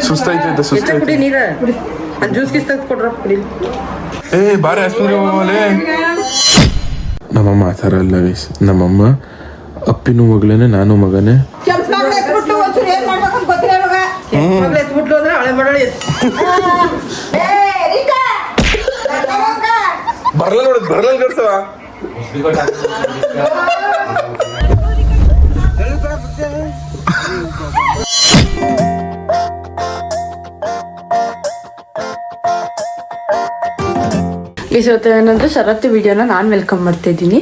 ಸುಸ್ತಾಯ್ತೈತೆ ನೀರ ಜ್ಯೂಸ್ ಗಿಸ್ ಕೊಡ್ರ ಏ ಬಾರಿ ಆಸ್ಪತ್ರೆ ಹೋಗಲೇ. ನಮ್ಮಮ್ಮ ಆ ಥರ ಅಲ್ಲ ವಯಸ್. ನಮ್ಮಮ್ಮ ಅಪ್ಪಿನೂ ಮಗಳೇನೆ, ನಾನು ಮಗನೇ. ಬರ್ಲ ನೋಡುದು ಬರ್ಲ ಕಟ್ಸವ ಇವತ್ತು ಏನಂದ್ರೆ ಶರತ್ತು ವಿಡಿಯೋನ ನಾನು ವೆಲ್ಕಮ್ ಮಾಡ್ತಾ ಇದ್ದೀನಿ.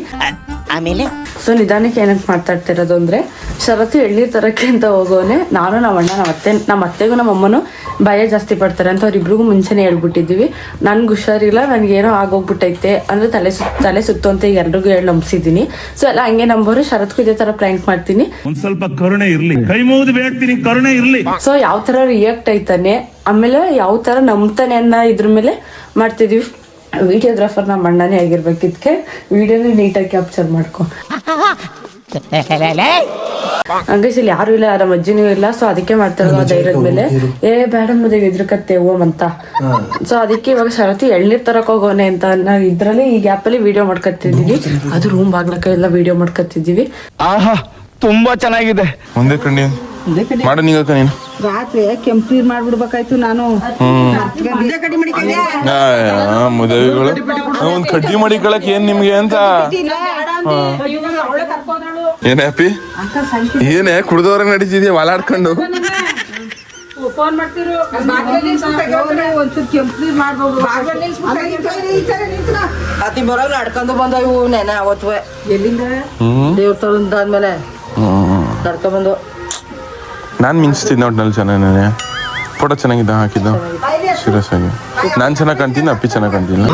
ಆಮೇಲೆ ಸೊ ನಿಧಾನಕ್ಕೆ ಏನಂತ ಮಾತಾಡ್ತಾ ಇರೋದು ಅಂದ್ರೆ, ಶರತ್ತು ಎಳ್ನೀರ್ ತರಕ್ಕೆ ಅಂತ ಹೋಗೋನೆ ನಾನು ನಮ್ಮ ಅಣ್ಣ ನಮ್ಮ ಅತ್ತೆಗೂ ನಮ್ಮ ಅಮ್ಮನೂ ಭಯ ಜಾಸ್ತಿ ಪಡ್ತಾರೆ ಅಂತ ಅವ್ರಿಬ್ರಿಗೂ ಮುಂಚೆನೆ ಹೇಳ್ಬಿಟ್ಟಿದ್ದೀವಿ. ನನ್ಗೆ ಹುಷಾರಿಲ್ಲ, ನನಗೇನೋ ಆಗೋಗ್ಬಿಟ್ಟೈತೆ ಅಂದ್ರೆ ತಲೆ ಸುತ್ತು ಅಂತ ಈಗ ಎಲ್ರಿಗೂ ಹೇಳಿ ನಂಬಿಸಿದ್ದೀನಿ. ಸೊ ಎಲ್ಲ ಹಂಗೆ ನಂಬೋರು ಶರತ್ಗೂ ಇದೇ ತರ ಪ್ರ್ಯಾಂಕ್ ಮಾಡ್ತೀನಿ. ಒಂದ್ ಸ್ವಲ್ಪ ಕರುಣೆ ಇರ್ಲಿ, ಕೈ ಮುಗಿದು ಬೇಡ್ತೀನಿ, ಕರುಣೆ ಇರ್ಲಿ. ಸೊ ಯಾವ ತರ ರಿಯಾಕ್ಟ್ ಆಯ್ತಾನೆ, ಆಮೇಲೆ ಯಾವ ತರ ನಂಬ್ತಾನೆ ಅನ್ನೋ ಇದ್ರ ಮೇಲೆ ಮಾಡ್ತಿದೀವಿ. ವಿಡಿಯೋಗ್ರಾಫರ್ ನಮ್ಮ ಅಣ್ಣನೇ ಆಗಿರ್ಬೇಕಿದ್ಕೆ ವಿಡಿಯೋನ ನೀಟಾಗಿ ಕ್ಯಾಪ್ಚರ್ ಮಾಡ್ಕೊ. ಹಂಗೆ ಇಲ್ಲಿ ಯಾರು ಇಲ್ಲ, ನಮ್ಮ ಅಜ್ಜಿನೂ ಇಲ್ಲ. ಸೊ ಅದಕ್ಕೆ ಮಾಡ್ತಾ ಇರೋದು ಧೈರ್ಯದ ಮೇಲೆ. ಬೇಡ ಮದುವೆ ಎದ್ರಕತ್ತೆ ಓಮ್ ಅಂತ. ಸೊ ಅದಕ್ಕೆ ಇವಾಗ ಶರತಿ ಎಳ್ನೀರ್ ತರಕ್ ಹೋಗೋನೆ ಅಂತ ನಾವು ಇದ್ರಲ್ಲಿ ಈ ಗ್ಯಾಪ್ ಅಲ್ಲಿ ವಿಡಿಯೋ ಮಾಡ್ಕೊತಿದೀವಿ. ಅದು ರೂಮ್ ಬಾಗ್ಲಕ್ಕ ಎಲ್ಲ ವಿಡಿಯೋ ಮಾಡ್ಕೊತಿದೀವಿ. ಆಹಾ ತುಂಬಾ ಚೆನ್ನಾಗಿದೆ. ಒಂದೇ ಕಣ್ಣಿ ಮಾಡ ನೀಗ ನೀನು ರಾತ್ರಿ ಕೆಂಪು ಮಾಡ್ಬಿಡ್ಬೇಕಾಯ್ತು. ನಾನು ಮದುವೆಗಳು ಒಂದ್ ಕಡ್ಡಿ ಮಾಡಿಕೊಳಕ್ ಏನ್ ನಿಮ್ಗೆ ಅಂತ ಏನೇ ಅಪ್ಪಿ ಏನೇ ಕುಡ್ದವ್ರ ನಡೀತಿದ್ಯಾ ವಾಲಾಡ್ಕೊಂಡು ಬರೋಲ್ಲ ನಡ್ಕೊಂಡು ಬಂದ ಇವು ನೆನೆ ಅವತ್ತು ಎಲ್ಲಿಂದ ದೇವ್ರ ತರದಾದ್ಮೇಲೆ ನಡ್ಕೊಂಡ್ ಬಂದು ನಾನ್ ಮಿಂಚ್ತಿದ್ದೆ ನೋಡ್ನಲ್ಲಿ ಚೆನ್ನಾಗಿ ಫೋಟೋ ಚೆನ್ನಾಗಿದ್ದ ಹಾಕಿದ್ದು ಸೀರಿಯಸ್ ಆಗಿ. ನಾನ್ ಚೆನ್ನಾಗ್ ಕಾಣ್ತೀನಿ, ಅಪ್ಪಿ ಚೆನ್ನಾಗ್ ಕಾಣ್ತಿಲ್ಲ.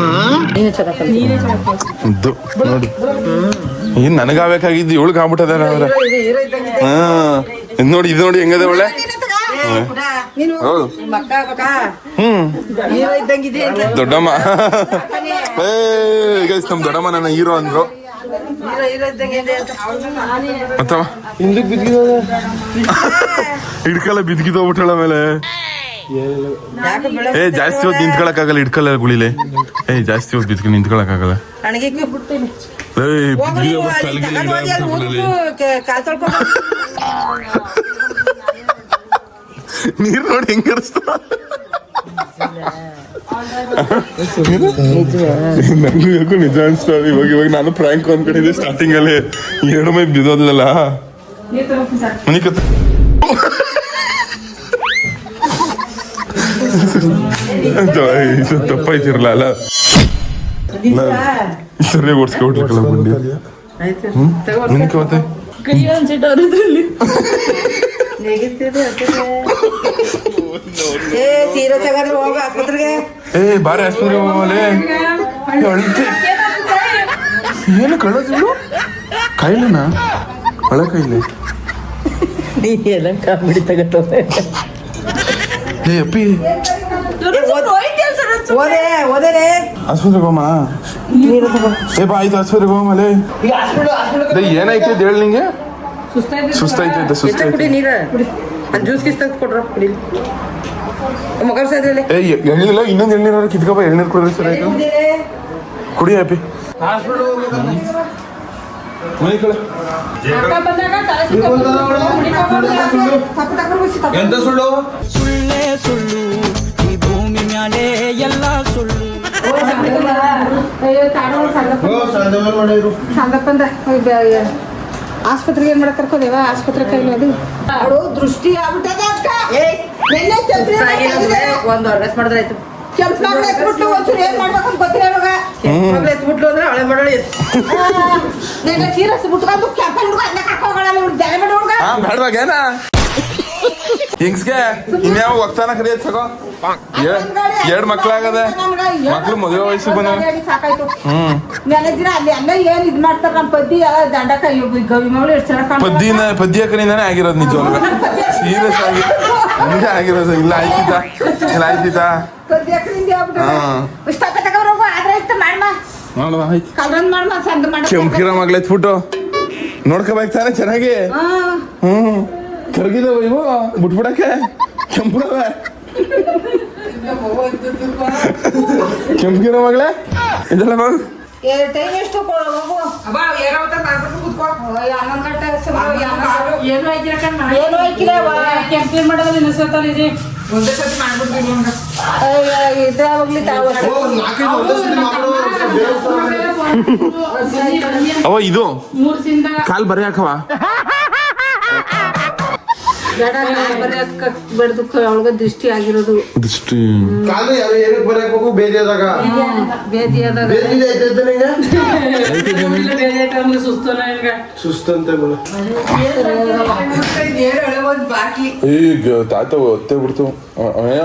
ನೋಡಿ ಏನ್ ನನಗಾಗಬೇಕಾಗಿದ್ದು ಇವಳಿಗೆ ಆಗ್ಬಿಟ್ಟದ. ನೋಡಿ ಇದು ನೋಡಿ ಹೆಂಗದ ಒಳ್ಳೆ. ದೊಡ್ಡಮ್ಮ ನಮ್ ದೊಡ್ಡಮ್ಮ ನನ್ನ ಹೀರೋ ಅಂದ್ರು. ಅಥವಾ ಹಿಡ್ಕಲ್ಲ ಬಿದ್ಗಿದೋಗ್ಬಿಟ್ಟಳ ಮೇಲೆ. ಜಾಸ್ತಿ ಹೊತ್ತು ನಿಂತ್ಕೊಳಕ್ ಆಗಲ್ಲ, ಹಿಡ್ಕಲ್ಲ ಗುಳಿಲೆ. ಜಾಸ್ತಿ ಹೊತ್ತು ಬಿದ್ಕ ನಿಂತ್ಕೊಳಕ್ ಆಗಲ್ಲ. ನೀರ್ ನೋಡಿ ಹೆಂಗರ್ಸ್ತ. ನಂಗೂ ಯಾಕೋ ನಿಜ ಅನ್ಸ್ತಾ ಇವಾಗ ನಾನು ಪ್ರ್ಯಾಂಕ್ ಅನ್ಕೊಂಡಿದ್ದೆ ಸ್ಟಾರ್ಟಿಂಗ್ ಅಲ್ಲಿ. ಎರಡು ಮೈ ಬಿದ್ದೋದ್ಲಲ್ಲ ತಪ್ಪಾಯ್ತಿರಲ್ಲ ಅಲ್ಲ. ಸರಿಯಾಗಿ ಓಡಿಸ್ಕೊಬಿಟ್ರಲ್ಲ ಬಂಡಿ. ನಿನ್ಕೆ ಮತ್ತೆ ಬಾರಿ ಆಸ್ಪತ್ರೆ ಹೋಗಲೇ. ಏನು ಕಳ್ಳೋದು ಕಾಯಿಲೆನಾ? ಒಳ ಕಾಯಿಲೆ ಕಾಮಿಡಿ ತಗತ್ತವೆ. ಅಪ್ಪಿ ಆಸ್ಪತ್ರೆಗೆ ಹೋಮ. ಆಯ್ತು ಆಸ್ಪತ್ರೆಗೆ ಹೋಮಲೆ. ಏನಾಯ್ತು ಹೇಳಿ ನಿಂಗೆ? ಸುಸ್ತಾಯ್ತೈತೆ ಸುಸ್ತಾಯ್ತು ನೀರ ಜ್ಯೂಸ್ ಗಿಸ್ ಕೊಡ್ರ ಎಳ್ನೀರಿಲ್ಲ, ಇನ್ನೊಂದು ಎಳ್ನೀರು ಕಿತ್ಕೊಬ. ಎಳ್ನೀರು ಕುಡಿದ್ರೆ ಸರಿ ಆಯ್ತು. ಕುಡಿ ಅಪ್ಪಿ. ಎಂತ ಸುಳ್ಳು? ಸುಳ್ಳೇ ಸುಳ್ಳು, ಈ ಭೂಮಿ ಮ್ಯಾಲೆ ಎಲ್ಲ ಸುಳ್ಳು. ಆಸ್ಪತ್ರೆಗೆ ಏನ್ ಮಾಡಕ್ ಕರ್ಕೋದೇವ? ಆಸ್ಪತ್ರೆ ಕೈಲಿ ಅದು ಅವಳು ದೃಷ್ಟಿ ಆಗ್ಬಿಟ್ಟದ. ಒಂದು ಅಡ್ರೆಸ್ ಮಾಡಿದ್ರೆ ಆಯ್ತು. ಎತ್ಬಿಟ್ಲು ಒಂಚೂರು ಏನ್ ಮಾಡ್ಬೇಕಂತ ಗೊತ್ತಿಲ್ಲ ಇವಾಗ. ಎತ್ಬಿಟ್ಲು ಅಂದ್ರೆ ಅವಳೆ ಮಾಡಳಿ ಸೀರಸ್ ಬಿಟ್ಕೊಂಡು ಕೆಂಪಲ್ ಹುಡುಗ ಅನ್ನ ಕರ್ಕೋಗಳಲ್ಲ ಇವ್ರು ಜನ ಮಾಡಿ ಹುಡುಗ ಬೇಡವಾಗೇನ ಹಿಂಗ್ಸ್ಗೆ ಇನ್ಯಾವ ಒಕ್ತಾನ ಕರಿಯತ್ ಸಗೋ. ಎರಡ್ ಮಕ್ಳಾಗದೆ, ಮಕ್ಳು ಮದುವೆ ವಯಸ್ಸಿಗೆ ಬಂದ ಸಾಕಾಯ್ತು. ನೆನೆ ದಿನ ಅಲ್ಲಿ ಅಲ್ಲ ಏನ್ ಇದ್ ಮಾಡ್ತಾರ ನಮ್ಮ ಪದ್ದಿ ಎಲ್ಲ ದಂಡಕ ಗವಿ ಮಗಳು ಎಷ್ಟು ಚೆನ್ನಾಗಿ ಪದ್ಯ ಕರಿಂದಾನೆ ಆಗಿರೋದು ನಿಜವಾಗ್ಲೂ. ಸೀರಿಯಸ್ ಆಗಿ ಹಂಗೆ ಆಗಿರೋದು. ಇಲ್ಲ ಆಯ್ತಿತಾ ಇಲ್ಲ ಆಯ್ತಿತಾ ಕೆಂಪಿರ ಮಗ್ಳು ಎತ್ಬಿಟ್ಟು ನೋಡ್ಕೋಬೇಕು ತಾನೆ ಚೆನ್ನಾಗಿ. ಕರಗಿದವ ಇವು ಬಿಟ್ಬಿಡಕ್ಕೆ ಕೆಂಪುಡವ ಕೆಂಪಿರೋ ಮಗಳೇ ಇದೆಲ್ಲ ಮಗು ಟೈಮ್ ಎಷ್ಟು ಹೋಗು ಏನು ಹಾಕಿಲ್ಲ ಕ್ಯಾಂಪೇನ್ ಮಾಡೋದು ನಿಲ್ಲಿಸ್ಕೊತಾನೆ ಒಂದೇ ಸತಿ ಮಾಡ್ಬಿಡ್ತೀನಿ ಇದಾಗ್ಲಿ ಅವ ಇದು 3 ದಿನದ ಕಾಲ್ ಬರೀ ಹಾಕವ ಬೆಳೆದು ಅವಳಿಗೆ ದೃಷ್ಟಿ ಆಗಿರೋದು ದೃಷ್ಟಿ ಕಾಲು ಯಾರು ಏನಕ್ಕೆ ಬರಬೇಕು ಬೇದಿಯಾದಾಗ ಬೇದಿಯಾದಾಗ ಸುಸ್ತಂತೆ ಬಾಕಿ ಈಗ ತಾತ ಒತ್ತೆ ಬಿಡ್ತು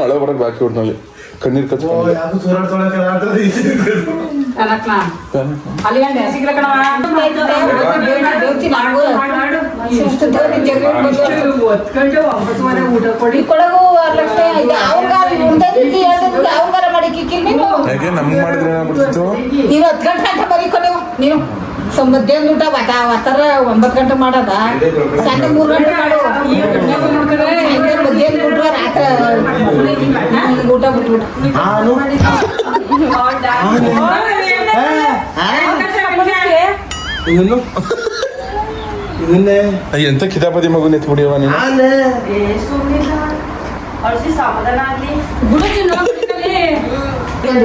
ಹಳೆ ಬರಕ್ ಬಾಕಿ ಹೊಡ್ನಲ್ಲಿ ಕಣ್ಣೀರ್ ಕಚ್ಚ ಯಾರು ಸೂರಾಡ್ಸೋಳಕ್ಕೆ ಯಾಕೆ ನಮ್ಗೆ ಮಾಡಿದ್ರೆ ಏನಾಗ್ಬಿಡ್ತಿತ್ತು. ನೀನು 10 ಗಂಟೆ ಅಂತ ಬರೀಕೊ ನೀನು ಮಧ್ಯಾಹ್ನ ಊಟ ಅವತ್ತರ 9 ಗಂಟೆ ಮಾಡೋದ ಸಂಜೆ 3 ಗಂಟೆ ಮಾಡು ಮಧ್ಯಾಹ್ನ ಬಿಟ್ರೆ ರಾತ್ರಿ ಊಟ ಬಿಟ್ಬಿಟ್ಟು ಇದನ್ನೇ ಎಂತ ಕಿತಾಪತಿ ಮಗು ನೆತ್ ಬಿಡಿಯವ ನೀನು.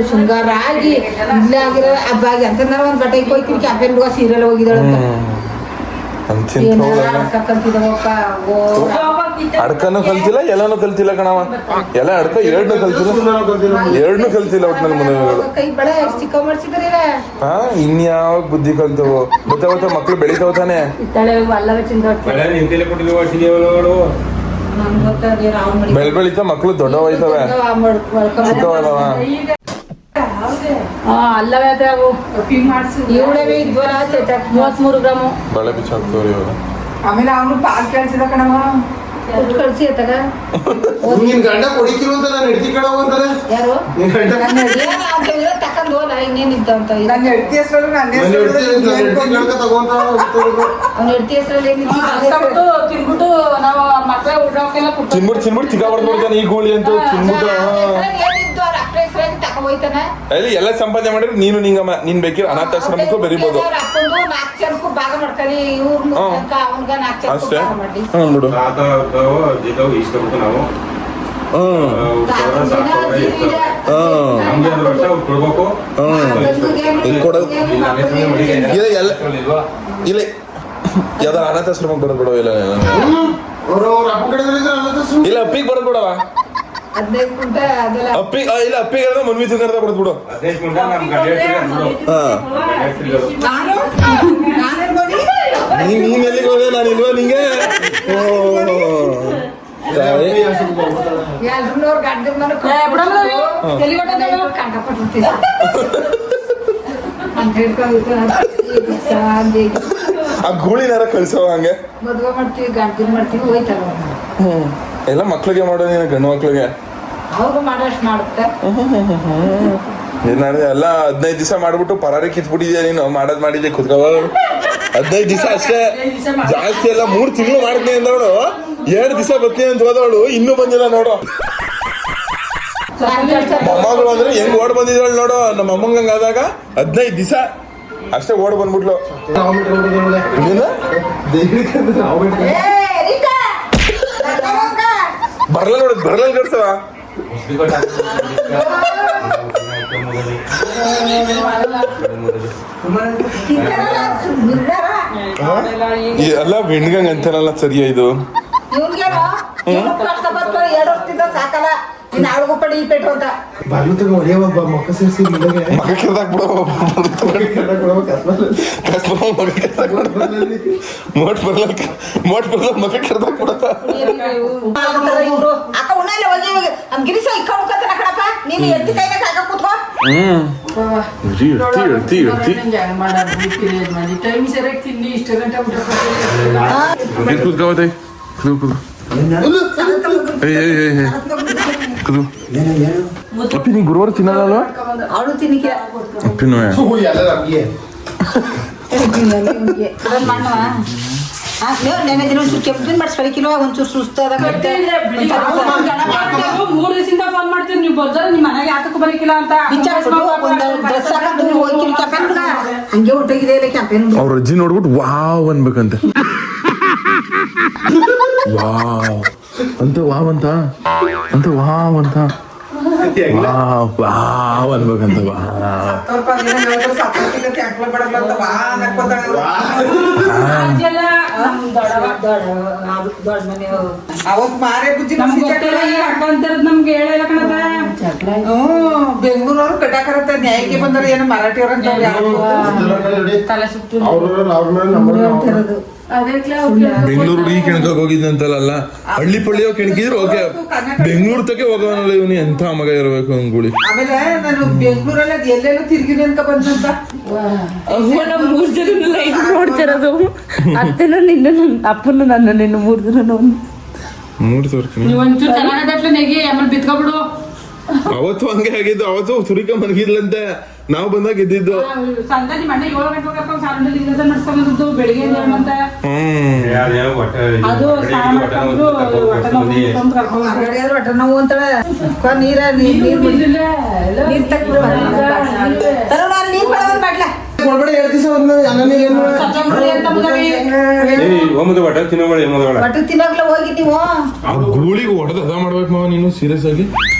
ಶೃಂಗಾರ ಆಗಿ ಇಲ್ಲ ಆಗಿರೋ ಹಬ್ಬ ಆಗಿ ಅಂತ ಒಂದ್ ಬಟ್ಟೆ ಹೋಗ್ತೀನಿ ಕ್ಯಾಂಪೇನ್ ಸೀರಿಯಲ್ ಹೋಗಿದ್ದಾಳೆ ಅಡ್ಕನೂ ಕಲ್ತಿಲ್ಲ ಎಲ್ಲನೂ ಕಲ್ತಿಲ್ಲ ಕಣವ. ಎಲ್ಲ ಅಡ್ಕ ಎರಡ್ನು ಕಲ್ತಿಲ್ಲ ಒಟ್ನಲ್ಲಿ ಮದುವೆಗಳು. ಕೈ ಬಳೆ ಚಿಕ್ಕ ಮಾಡ್ಸಿದ್ರೆ ಹಾ ಇನ್ಯಾವಾಗ ಬುದ್ಧಿ ಕಲ್ತವು ಗೊತ್ತಾವತ್ತ ಮಕ್ಳು ಬೆಳಿತಾವ ತಾನೆ. ಬೆಳಿತಾ ಮಕ್ಳು ದೊಡ್ಡವೈತವೆ ಚಿಕ್ಕವಲ್ಲವ. ಅಲ್ಲವೇ ಅದೇ ಅವು ಇವಳವೇ ಇದ್ವಲ್ಲ 33 ಗ್ರಾಮು ಬಳೆ ಬಿಚ್ಚಾಕ್ತವ್ರಿ ಇವಾಗ. ಆಮೇಲೆ ಅವನು ಪಾಲ್ ಕೇಳ್ಸಿದ ಕಣವ ಕಳ್ಸಿ ಅತ್ತಾಗ ನಿನ್ ಗಂಡ ಕೊಡಿಕಿರು ಅಂತ ನಾನು ಹಿಡ್ತಿ ಕಡೆ ಹೋಗ್ತಾರೆ ಯಾರು ನಿನ್ ಗಂಡ ತಕೊಂಡ್ ಹೋಲ ಇನ್ನೇನಿದ್ದ ಅಂತ ನನ್ನ ಹೆಡ್ತಿ ತಗೊಂತ ಅವ್ನ ಹೆಡ್ತಿ ಹೆಸರಲ್ಲಿ ತಿನ್ಬಿಟ್ಟು ನಾವು ಮಕ್ಕಳ ಉಡ್ಡೋಕೆಲ್ಲ ಚಿನ್ಬಿಟ್ಟು ತಿಕ್ಕ ಬರ್ದ್ಬಿಡ್ತಾನೆ ಈ ಗೋಳಿ ಅಂತೂ ಚಿನ್ಬಿಟ್ಟು. ಏನಿದ್ದು ಅವ್ರ ಅಪ್ಪ ಹೆಸರಾಗಿ ತಕೊಂಡೋಯ್ತಾನೆ ಅಲ್ಲಿ ಎಲ್ಲ ಸಂಪಾದನೆ ಮಾಡಿದ್ರೆ ನೀನು ನಿಂಗಮ್ಮ ನೀನ್ ಬೇಕಿರೋ ಅನಾಥಾಶ್ರಮಕ್ಕೂ ಬೆರಿಬೋದು ಅಪ್ಪಂದು 4 ಜನಕ್ಕೂ ಭಾಗ ಮಾಡ್ಕೊಳ್ಳಿ ಇವ್ರ ಅವನ್ಗ 4 ಜನಕ್ಕೂ ಅಷ್ಟೇ. ಭಾಗ ಮಾಡಿ ನೋಡು ಇಸ್ಕೊಬೇಕು ನಾವು ಕೊಡ್ಬೇಕು ಇಲ್ಲ ಎಲ್ಲ ಇಲ್ಲ ಯಾವ್ದಾರ ಅನಾಥಾಶ್ರಮಕ್ಕೆ ಬರೋದ್ ಬಿಡವ. ಇಲ್ಲ ಅವ್ರ ಅಪ್ಪ ಕಡೆ ಇಲ್ಲ ಅಪ್ಪಿಗೆ ಬರೋದ್ ಬಿಡವ. 15 ಕುಂಟ ಅದೆಲ್ಲ ಇಲ್ಲ ಅಪ್ಪಿಗೆ ಮನ್ವಿ ತಿಂದ ಬರೋದ್ ಬಿಡು. 15 ಗಂಟೆ ನಮ್ ಗಡ್ಡೆ ನಾನೇನ್ ಮಾಡಿ ನೀನ್ ಎಲ್ಲಿಗೆ ಹೋದೆ ನಾನು ಇಲ್ವಾ ನಿಂಗೆ. ಎಲ್ರು ಗಂಡನ ಮನೆ ಕಂಡಪಟ್ಟಿರ್ತೀವಿ ಅಂತ ಹೇಳ್ಕೊಂಡು ಆ ಗೂಳಿನಾರ ಕಳ್ಸವ ಹಂಗೆ ಮದ್ವೆ ಮಾಡ್ತೀವಿ ಗಂಡನ ಮಾಡ್ತೀವಿ ಹೋಯ್ತಲ್ಲ ಎಲ್ಲ ಮಕ್ಳಿಗೆ ಮಾಡೋ ನೀನು ಗಂಡು ಮಕ್ಳಿಗೆ ಅವ್ರಿಗೂ ಮಾಡೋಷ್ಟು ಮಾಡುತ್ತೆ ನಾನು ಎಲ್ಲ 15 ದಿವಸ ಮಾಡ್ಬಿಟ್ಟು ಪರಾರಿ ಕಿತ್ಬಿಟ್ಟಿದ್ಯಾ ನೀನು. ಮಾಡೋದ್ ಮಾಡಿದ್ದೆ ಕುತ್ಕವ 15 ದಿವಸ ಅಷ್ಟೇ ಜಾಸ್ತಿ ಎಲ್ಲ 3 ತಿಂಗಳು ಮಾಡಿದ್ನಿ ಅಂದವಳು 2 ದಿವಸ ಬರ್ತೀನಿ ಅಂತ ಹೋದವಳು ಇನ್ನೂ ಬಂದಿಲ್ಲ ನೋಡು. ಮೊಮ್ಮಗಳು ಅಂದ್ರೆ ಹೆಂಗ್ ಓಡ್ ಬಂದಿದ್ದವಳು ನೋಡು. ನಮ್ಮ ಅಮ್ಮಂಗ ಆದಾಗ 15 ದಿವಸ ಅಷ್ಟೇ ಓಡ್ ಬಂದ್ಬಿಟ್ಲು. ಬರ್ಲ ನೋಡ ಬರ್ಲ ಕಟ್ಸವ ಎಲ್ಲ ಹೆಣ್ಗಂಗ್ ಅಂತಾನಲ್ಲ ಸರಿಯಾ ಇದು. ಇವ್ರಿಗೇನು 2 ವರ್ಷದಿಂದ ಸಾಕಲ್ಲ ಇನ್ನು ಅವಳಿಗೂ ಪಡಿ ಈ ಪೇಟು ಅಂತ ಬಾಗ್ಲು ತಗ ಹೊಡೆಯವ ಮೊಕ್ಕ ಸೇರಿಸಿ ಮಗ ಕೆರ್ದಾಕ್ ಬಿಡೋ ಮೋಟ್ ಬರ್ಲ ಮಗ ಕೆರ್ದಾಕ್ ಬಿಡತ್ತ. ಇವ್ರು ಅಕ್ಕ ಉಣ್ಣಲ್ಲ ಹೋಗಿ ಗಿರಿಸ ಇಕ್ಕೊಂಡ್ಕೊತಾನ ಕಣಪ್ಪ ನೀನು ಎತ್ತಿ ಕೈಗೆ ಹಾಕ ಕೂತ್ಕೋ ಟೈಮ್ ಸರಿಯಾಗಿ ತಿನ್ನಿ ಇಷ್ಟು ಗಂಟೆ ಊಟ ಕೂತ್ಕೋತೆ ಅಪ್ಪಿ ನೀ ಗುರುವಾರ ತಿನ್ನಲ್ಲ ಅವಳು ತಿನ್ನಿಕೆ ಅಪ್ಪಿನೂ ಎಲ್ಲ ನಮ್ಗೆ ನೆನೆ ದಿನ ಒಂಚೂರು ಕೆಂಪಿನ ಮಾಡಿಸ್ಕೊಳಿಕಿಲ್ವ ಒಂಚೂರು ಸುಸ್ತಾದ 3 ದಿವಸದಿಂದ ಫೋನ್ ಮಾಡ್ತೀನಿ ನೀವು ಬರ್ತಾರೆ ನಿಮ್ಮ ಮನೆಗೆ ಯಾತಕ್ಕೆ ಬರಕಿಲ್ಲ ಅಂತ ಡ್ರೆಸ್ ಹಾಕೊಂಡು ಹೋಗಿ ತಕೊಂಡ್ರ ಹಂಗೆ ಹೊಟ್ಟೋಗಿದೆ ಇಲ್ಲ ಕ್ಯಾಂಪೇನ್ ಅವ್ರ ಅಜ್ಜಿ ನೋಡ್ಬಿಟ್ಟು ವಾವ್ ಅನ್ಬೇಕಂತೆ. ವಾವ್ ಅಂತ ವಾವ್ ಅಂತ ವಾವ್ ಅಂತ ವಾವ್ ಅನ್ಬೇಕಂತ ಅವತ್ ಮಾರೇ ಬುದ್ಧಿ ನಮ್ಗೆ ಹೇಳಿಲ್ಲ ಕಣದ ಬೆಂಗಳೂರವ್ರು ಕಟ್ಟಾಕರತ್ತ ನ್ಯಾಯಕ್ಕೆ ಬಂದ್ರೆ ಏನೋ ಮರಾಠಿಯವ್ರ ಅಂತ ತಲೆ ಸುತ್ತು ಬೆಂಗಳೂರು ಹುಡುಗಿ ಕೆಣಕಕ್ ಹೋಗಿದ್ದಂತಲ್ಲ ಹಳ್ಳಿ ಪಳ್ಳಿಯೋ ಕೆಣಕಿದ್ರು ಓಕೆ, ಬೆಂಗಳೂರು ತಕ್ಕೆ ಹೋಗೋನಲ್ಲ ಇವನು ಎಂತ ಮಗ ಇರಬೇಕು ಅಂದ್ಗುಳಿ. ಆಮೇಲೆ ನಾನು ಬೆಂಗಳೂರಲ್ಲಿ ಅದ್ ಎಲ್ಲೆಲ್ಲೂ ತಿರ್ಗಿನಿ ಅನ್ಕ ಬಂದಂತ 3 ಜನ ನೋಡ್ತಿರೋದು ಅತ್ತೆನ ನಿನ್ನ ಅಪ್ಪನ ನನ್ನ ನಿನ್ನ 3 ಜನ ನೋಡಿ ತೋರ್ತೀನಿ. ನೀವು ಒಂಚೂರು ಚೆನ್ನಾಗಟ್ಲೆ ನೆಗಿ ಆಮೇಲೆ ಬಿತ್ಕೊಬಿಡು. ಅವತ್ತು ಹಂಗೆ ಆಗಿದ್ದು, ಅವತ್ತು ಸುರಿಕ ಮನ್ಗಿದ್ಲಂತೆ, ನಾವು ಬಂದಾಗ ಇದ್ದಿದ್ದು. ಸಂಜೆ ಮನೆ 7 ಗಂಟೆ ಕರ್ಕೊಂಡು ಸಾಲದಲ್ಲಿ ಕೆಲಸ ನಡ್ಸ್ಕೊಂಡಿದ್ದು ಬೆಳಿಗ್ಗೆ ಅಂತ ಅದು ಸ್ನಾನ ಮಾಡ್ಕೊಂಡು ಹೊಟ್ಟೆ ನೋವು ಅಂತ ಕರ್ಕೊಂಡು ಹೊಟ್ಟೆ ನೋವು ಅಂತಾಳೆ ನೀರ ನೀರ್ ತಕ್ಬಿಡು ನೀರ್ ಕೊಡೋದ್ ಮಾಡ್ಲ ಕೊಡ್ಬೇಡಿ 2 ದಿವಸ ಒಟ್ಟು ತಿನ್ನೋಗ್ಲ ಹೋಗಿ ನೀವು ಆ ಗೂಳಿಗೆ ಹೊಡೆದ ಅದ ಮಾಡ್ಬೇಕು ಮಾವ ನೀನು ಸೀರಿಯಸ್ ಆಗಿ.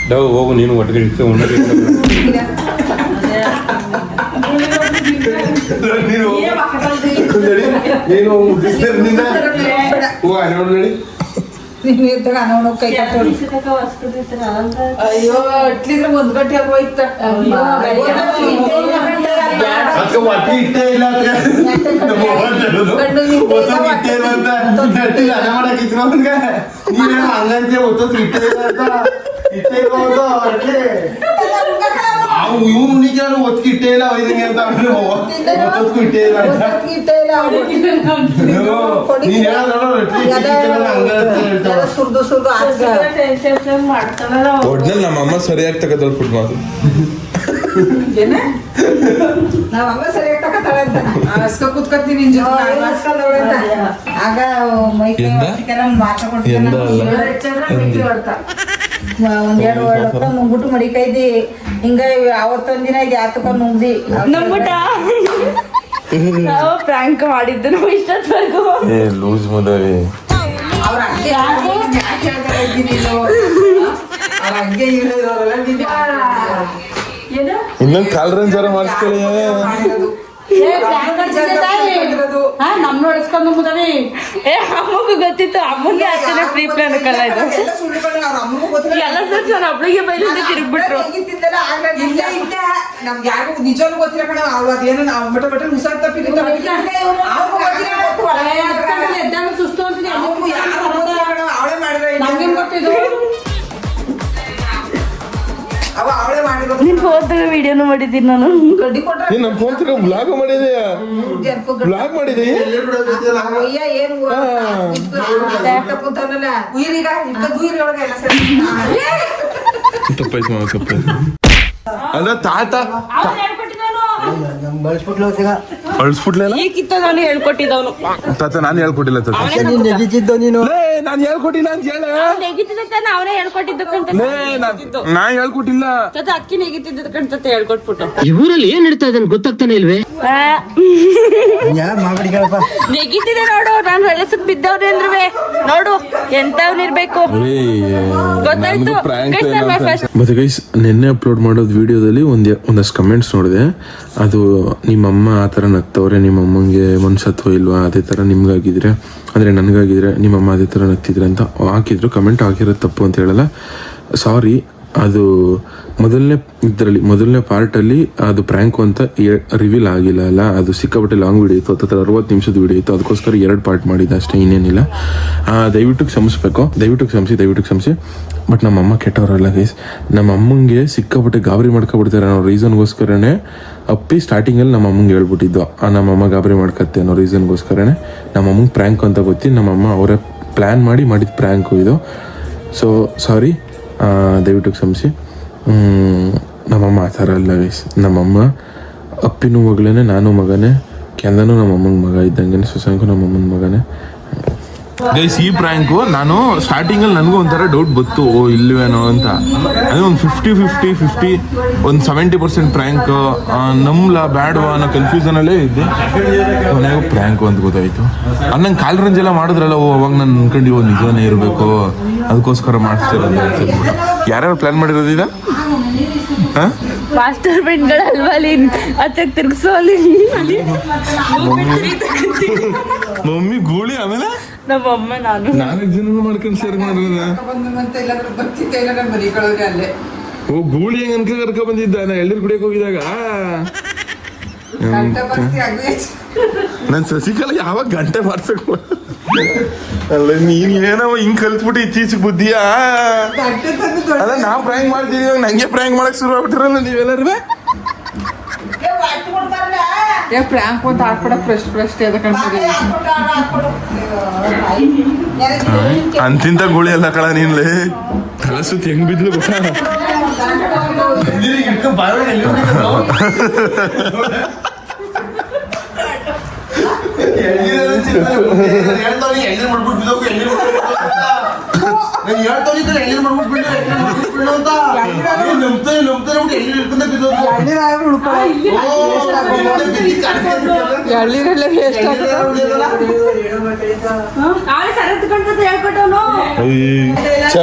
ಹೋಗು ನೀನು ಒಟ್ಟಿಗೆ ನೀನು ನೋಡಿ ನೀನು ಇದ್ದಾಗ ಅನ್ನೋ ಕೈ ಕಟ್ಟೋಡಿ ಅಯ್ಯೋ ಅಟ್ಲಿದ್ರೆ 1 ಗಂಟೆ ಆಗೋಯ್ತ ಹೊಟ್ಟೆ ಇಟ್ಟೇ ಇಲ್ಲ ಇಟ್ಟೇ ಇಲ್ಲ ಅಂತ ಹಣ ಮಾಡಾಕಿದ್ರು ಅವನ್ಗೆ ನೀವೇನು ಹಂಗಂತೆ ಒತ್ತೊತ್ತು ಇಟ್ಟೇ ಇಲ್ಲ ಅಂತ ಇಟ್ಟೇ ಇರ್ಬೋದು ಅಟ್ಲಿ ಇವ್ ಮುನಿಕಾರು ಒತ್ತಿಗೆ ಇಟ್ಟೇ ಇಲ್ಲ ಒಯ್ದಂಗೆ ಅಂತ ಒತ್ತೊತ್ತು ಇಟ್ಟೇ ಇಲ್ಲ ಅಂತ ನೀನ್ ಹೇಳೋದು ಸುರ್ದು ಸುರ್ದು ಒಟ್ನಲ್ಲಿ ನಮ್ಮ ಅಮ್ಮ ಸರಿಯಾಗಿ ತಗದಲ್ಬಿಟ್ಟು ಮಾತು. ನಾವ್ ಅಮ್ಮ ಸರಿಯಾಗಿ ತಗೋತಾಳೆ ಅಂತ ಅಸ್ಕ ಕೂತ್ಕೊತೀನಿ ಆಗ ಒಂದೆರಡು ವರ್ಷ ನುಂಗ್ಬಿಟ್ಟು ಮಡಿಕೈದಿ ಹಿಂಗ ಅವತ್ತೊಂದಿನ ಯಾತಕೊಂಡ್ ನುಂಗ್ದಿ ನಂಬಿಟ ನಾವು ಪ್ರ್ಯಾಂಕ್ ಮಾಡಿದ್ದು ನಾವು ಇಷ್ಟೊತ್ತವರೆಗೂ ಲೂಸ್ ಮದವಿ ಅವ್ರ ಹಂಗೆ ಹಂಗೆ ಇರೋರಲ್ಲ ಇನ್ನೊಂದು ಕಾಲ್ರಂಜಾರ ಮಾಡಿಸ್ಕೊಳ್ಳಿ. ನಮ್ ನೋಡಿಸ್ಕೊಂಡು ಮುದವಿ ಅಮ್ಮಗೂ ಗೊತ್ತಿತ್ತು, ಅಮ್ಮಂಗೆ ಆಗ್ತಾನೆ ಪ್ರೀ ಪ್ಲಾನ್ ಕಲ್ಲ ಇದು ಎಲ್ಲ ಸರ್ ನಾನು ಒಬ್ಳಿಗೆ ಬೈಲಿಂದ ತಿರುಗ್ಬಿಟ್ರು. ನಮ್ಗೆ ಯಾರಿಗೂ ನಿಜವಾಗ್ಲೂ ಗೊತ್ತಿಲ್ಲ ಕಣ ಅವ್ರು ಅದೇನೋ ನಾವು ಮಟ್ಟ ಮಟ್ಟ ಉಸಾರ್ ಸುಸ್ತು ಅಂತ ಅವಳೇ ಮಾಡಿದ್ರೆ ನಮ್ಗೇನ್ ಗೊತ್ತಿದ್ದು. ಅವಳೇ ಮಾಡಿದ್ರು ನಿನ್ ಫೋನ್ ವಿಡಿಯೋನು ಮಾಡಿದ್ದೀನಿ ನಾನು. ಗಡ್ಡಿ ಕೊಟ್ರೆ ನೀನ್ ನಮ್ಮ ಫೋನ್ ತಗ ಬ್ಲಾಗ್ ಮಾಡಿದೆಯಾ? ಬ್ಲಾಗ್ ಮಾಡಿದೆ ಏನು ತಪ್ಪುತ್ತಾನಲ್ಲ ಉಯಿರೀಗ ಉಯಿರಿ ಒಳಗೆ ಎಲ್ಲ ಸರಿ ತಪ್ಪಾಯ್ತು ಮಾವ, ತಪ್ಪಾಯ್ತು. ಅಲ್ಲ ತಾತ ಅಳಿಸ್ಬಿಟ್ಲೆಲ್ಲ ಈ ಕಿತ್ತ ನಾನು ಹೇಳ್ಕೊಟ್ಟಿದ್ದವನು ತಾತ ನಾನು ಹೇಳ್ಕೊಟ್ಟಿಲ್ಲ ತಾತ. ನಾನು ಹೇಳ್ಕೊಟ್ಟಿಲ್ಲ ಅಂತ ಹೇಳ. ಅವನೇ ಹೇಳ್ಕೊಟ್ಟಿದ್ದಕ್ಕಂತ ನಾ ಹೇಳ್ಕೊಟ್ಟಿಲ್ಲ. ಅಕ್ಕಿ ನೆಗಿತಿದ್ದಕ್ಕಂತ ಹೇಳ್ಕೊಟ್ಬಿಟ್ಟು ಈ ಊರಲ್ಲಿ ಏನ್ ನಡೀತಾ ಇದೆ ಗೊತ್ತಾಗ್ತಾನೆ ಇಲ್ವೇ? ನೆಗಿತಿದೆ ನೋಡು, ನಾನು ಹೊಲಸಕ್ ಬಿದ್ದವ್ರೆ ಅಂದ್ರುವೆ ನೋಡು ಎಂತವ್ನಿರ್ಬೇಕು ಗೊತ್ತಾಯ್ತು. ಮತ್ತೆ ಗೈಸ್, ನಿನ್ನೆ ಅಪ್ಲೋಡ್ ಮಾಡೋದು ವಿಡಿಯೋದಲ್ಲಿ ಒಂದಷ್ಟು ಕಮೆಂಟ್ಸ್ ನೋಡಿದೆ. ಅದು ನಿಮ್ಮಮ್ಮ ಆ ಥರ ನಗ್ತವ್ರೆ, ನಿಮ್ಮಮ್ಮಂಗೆ ಮನ್ಸತ್ವ ಇಲ್ವಾ, ಅದೇ ಥರ ನಿಮ್ಗಾಗಿದ್ರೆ ಅಂದರೆ ನನಗಾಗಿದ್ರೆ ನಿಮ್ಮಮ್ಮ ಅದೇ ಥರ ನಗ್ತಿದ್ರೆ ಅಂತ ಹಾಕಿದ್ರು. ಕಮೆಂಟ್ ಹಾಕಿರೋದು ತಪ್ಪು ಅಂತ ಹೇಳಲ್ಲ, ಸಾರಿ. ಅದು ಮೊದಲನೇ ಪಾರ್ಟಲ್ಲಿ ಅದು ಪ್ರ್ಯಾಂಕು ಅಂತ ರಿವೀಲ್ ಆಗಿಲ್ಲ ಅಲ್ಲ, ಅದು ಸಿಕ್ಕಾಪಟ್ಟೆ ಲಾಂಗ್ ವಿಡಿಯೋ ಇತ್ತು, 60 ನಿಮಿಷದ ವಿಡಿಯೋ ಇತ್ತು. ಅದಕ್ಕೋಸ್ಕರ 2 ಪಾರ್ಟ್ ಮಾಡಿದ್ದೆ ಅಷ್ಟೇ, ಇನ್ನೇನಿಲ್ಲ. ದಯವಿಟ್ಟು ಕ್ಷಮಿಸ್ಬೇಕು, ದಯವಿಟ್ಟು ಕ್ಷಮಿಸಿ. ಬಟ್ ನಮ್ಮಮ್ಮ ಕೆಟ್ಟವರಲ್ಲ ಗೈಸ್. ನಮ್ಮ ಅಮ್ಮಂಗೆ ಸಿಕ್ಕಾಪಟ್ಟೆ ಗಾಬರಿ ಮಾಡ್ಕೊಬಿಡ್ತಾರೆ ಅನ್ನೋ ರೀಸನ್ಗೋಸ್ಕರನೇ ಅಪ್ಪಿ ಸ್ಟಾರ್ಟಿಂಗಲ್ಲಿ ನಮ್ಮ ಅಮ್ಮಂಗೆ ಹೇಳ್ಬಿಟ್ಟಿದ್ದು, ನಮ್ಮಮ್ಮ ಗಾಬರಿ ಮಾಡ್ಕತ್ತೆ ಅನ್ನೋ ರೀಸನ್ಗೋಸ್ಕರನೇ ನಮ್ಮಮ್ಮಂಗೆ ಪ್ರ್ಯಾಂಕ್ ಅಂತ ಗೊತ್ತಿ ನಮ್ಮಮ್ಮ ಅವರೇ ಪ್ಲ್ಯಾನ್ ಮಾಡಿದ ಪ್ರ್ಯಾಂಕು ಇದು. ಸೊ ಸಾರಿ, ದಯವಿಟ್ಟು ಕ್ಷಮಿಸಿ. ನಮ್ಮಮ್ಮ ಆ ಥರ ಅಲ್ಲ ಗೈಸ್. ನಮ್ಮಮ್ಮ ಅಪ್ಪಿನೂ ಮಗಳೇ, ನಾನು ಮಗನೇ, ಕೆಂದನು ನಮ್ಮ ಅಮ್ಮನ ಮಗ ಇದ್ದಂಗೆ, ಸುಶಾಂಕು ನಮ್ಮ ಅಮ್ಮನ ಮಗನೇ. ಗೈಸ್ ಈ ಪ್ರ್ಯಾಂಕು ನಾನು ಸ್ಟಾರ್ಟಿಂಗಲ್ಲಿ ನನಗೂ ಒಂಥರ ಡೌಟ್ ಬಂತು, ಓ ಇಲ್ವೇನೋ ಅಂತ. ಅದೇ ಒಂದು 50-50 ಒಂದು 70% ಪ್ರ್ಯಾಂಕ್, ನಮ್ಲ ಬ್ಯಾಡ್ವಾ ಅನ್ನೋ ಕನ್ಫ್ಯೂಷನಲ್ಲೇ ಇದ್ದೆ. ಮನೆಯಾಗ ಪ್ರ್ಯಾಂಕು ಅಂತ ಗೊತ್ತಾಯ್ತು. ನಂಗೆ ಕಾಲ್ ರೇಂಜ್ ಎಲ್ಲ ಮಾಡಿದ್ರಲ್ಲ, ಓ ಅವಾಗ ನಾನು ಅನ್ಕೊಂಡು ಓ ನಿಜನೇ ಇರಬೇಕು, ಅದಕ್ಕೋಸ್ಕರ ಮಾಡಿಸ್ತಿರೋದು ಅನ್ಸುತ್ತೆ. ಯಾರ್ಯಾರು ಪ್ಲಾನ್ ಮಾಡಿರೋದು ಈಗ? ಮಾಸ್ಟರ್ ಬೆಂಡ್ಗಳಲ್ವಲ್ಲಿ ಅತ್ತಕ್ಕೆ ತಿರ್ಗಿಸೋ ಅಲ್ಲಿ ಮಮ್ಮಿ ಗೂಳಿ, ಆಮೇಲೆ ನಮ್ಮಮ್ಮ ನಾಲ್ಕು ಜನ ಮಾಡ್ಕೊಂಡು ಶೇರ್ ಮಾಡಿರೋದ. ಓ ಗೂಳಿ ಹೆಂಗ್ ಅನ್ಕ ಕರ್ಕೊ ಬಂದಿದ್ದ ನಾ ಎಳ್ಳೀರು ಕುಡಿಯಕ್ ಹೋಗಿದಾಗ. ನನ್ ಸಸಿಕಲಾ ಯಾವಾಗ ಗಂಟೆ ಬಾರ್ಸಕ್ ಅಲ್ಲ, ನೀನ್ ಏನೋ ಹಿಂಗ್ ಕಲ್ತ್ಬಿಟ್ಟು ಇತ್ತೀಚೆಗೆ ಬುದ್ಧಿಯಾ? ಅಲ್ಲ ನಾವ್ ಪ್ರ್ಯಾಂಕ್ ಮಾಡ್ತೀವಿ, ನಂಗೆ ಪ್ರ್ಯಾಂಕ್ ಮಾಡಕ್ ಶುರು ಆಗ್ಬಿಟ್ಟಿರಲ್ಲ ನೀವೆಲ್ಲರೂ. ಪ್ರ್ಯಾಂಕ್ ಅಂತ ಹಾಕ್ಬಿಡ ಫ್ರೆಶ್ ಅಂತಿಂತ ಗುಳಿ ಎಲ್ಲ ಕಳ ನೀನ್ಲೆ ತಲೆ ಸುತ್ತಿ ಹೆಂಗ್ ಬಿದ್ಲು ಗೊತ್ತಾ?